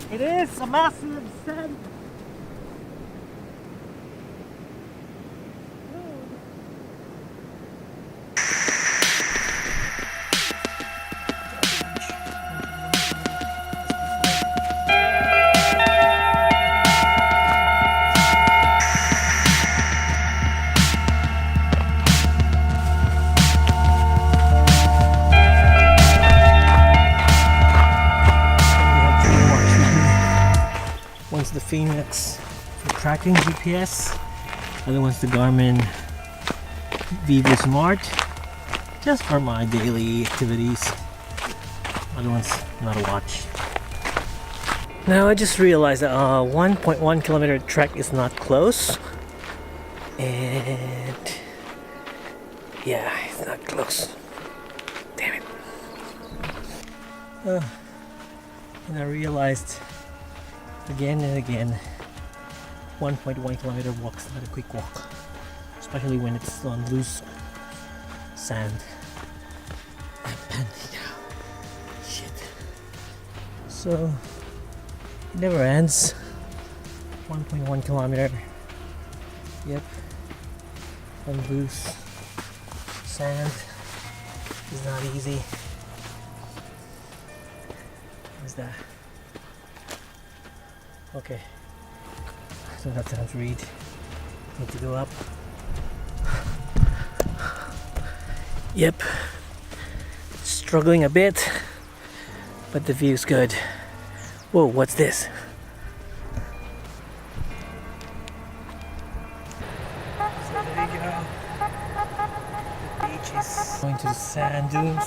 It is a massive sand. One's the Phoenix for tracking GPS, other one's the Garmin Vivo Smart, just for my daily activities. Other one's not a watch. Now I just realized that 1.1 kilometer trek is not close, and yeah, it's not close. Damn it. And I realized again and again, 1.1 kilometer walk is not a quick walk, especially when it's on loose sand. I'm panting now. Shit. So it never ends. 1.1 kilometer. Yep. On loose sand is not easy. What's that? Okay, so that sounds read. Need to go up. Yep, struggling a bit, but the view's good. Whoa, what's this? So there you go. The beach is going to the sand dunes.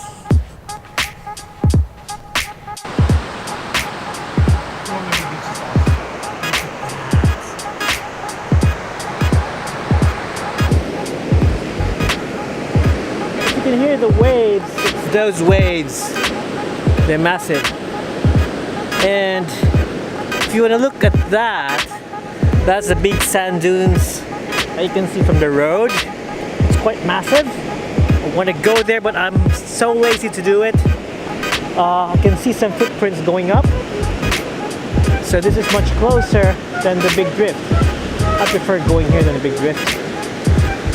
You can hear the waves. It's those waves. They're massive. And if you want to look at that, that's the big sand dunes that you can see from the road. It's quite massive. I want to go there, but I'm so lazy to do it. I can see some footprints going up. So this is much closer than the big drift. I prefer going here than the big drift.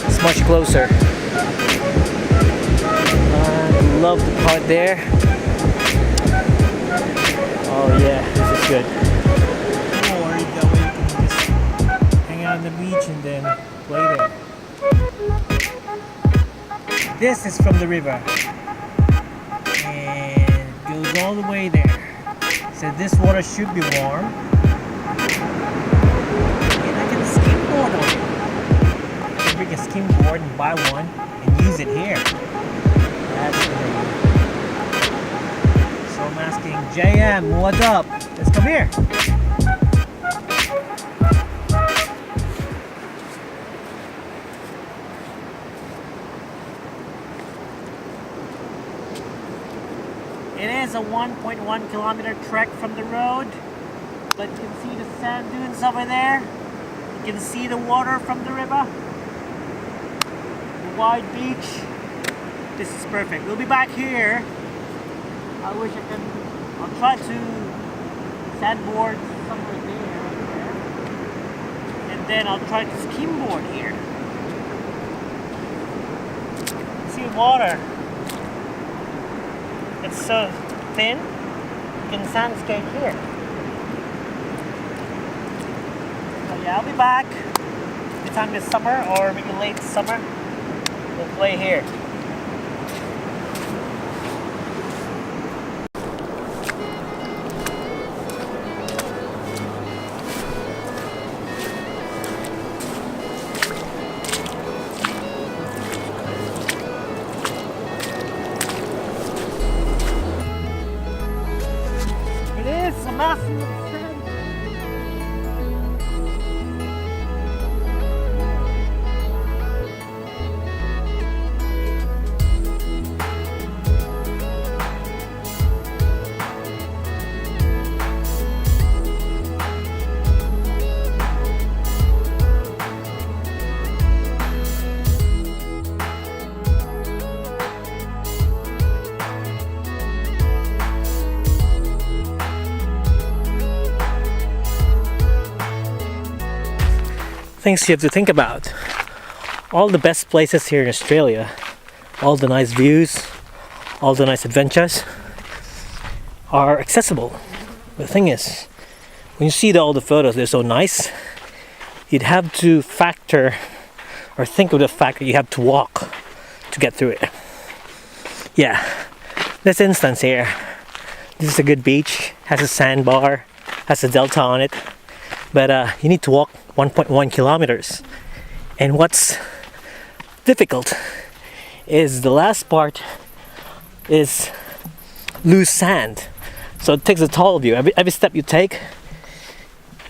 It's much closer. Love the part there. Oh yeah, this is good. Or that way you can just hang out on the beach and then play there. This is from the river and it goes all the way there. So this water should be warm. And I can skimboard on it. I can bring a skimboard and buy one and use it here. That's great. So I'm asking JM, what's up? Let's come here. It is a 1.1 kilometer trek from the road, but you can see the sand dunes over there. You can see the water from the river. The wide beach. This is perfect. We'll be back here. I wish I can. I'll try to sandboard somewhere there, and then I'll try to skimboard here. See water. It's so thin. You can sand skate here. So yeah, I'll be back. Anytime this summer or maybe late summer, we'll play here. It's a massive sand. things you have to think about. All the best places here in Australia, all the nice views, all the nice adventures are accessible. The thing is, when you see all the photos, they're so nice, you'd have to factor or think of the fact that you have to walk to get through it. Yeah, this instance here, this is a good beach, has a sandbar, has a delta on it, but you need to walk 1.1 kilometers. And what's difficult is the last part is loose sand, so it takes a toll of you. Every step you take,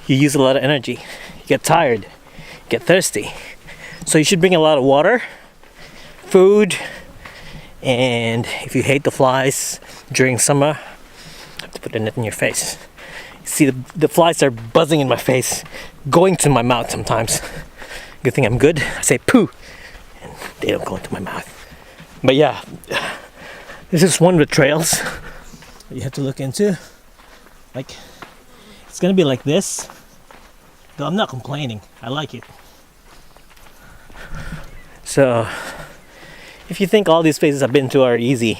you use a lot of energy, you get tired, you get thirsty. So you should bring a lot of water, food, and if you hate the flies during summer, you have to put a net in your face. You see the flies are buzzing in my face, going to my mouth sometimes. Good thing I'm good. I say poo, and they don't go into my mouth. But yeah, this is one of the trails that you have to look into. Like, it's gonna be like this. Though I'm not complaining. I like it. So, if you think all these places I've been to are easy,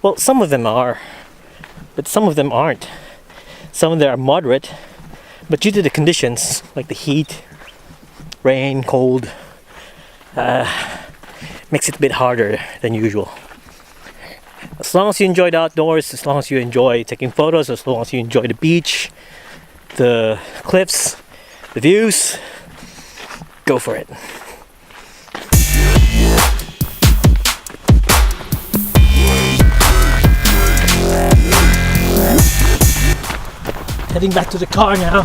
well, some of them are, but some of them aren't. Some of them are moderate, but due to the conditions, like the heat, rain, cold, makes it a bit harder than usual. As long as you enjoy the outdoors, as long as you enjoy taking photos, as long as you enjoy the beach, the cliffs, the views, go for it. Heading back to the car now.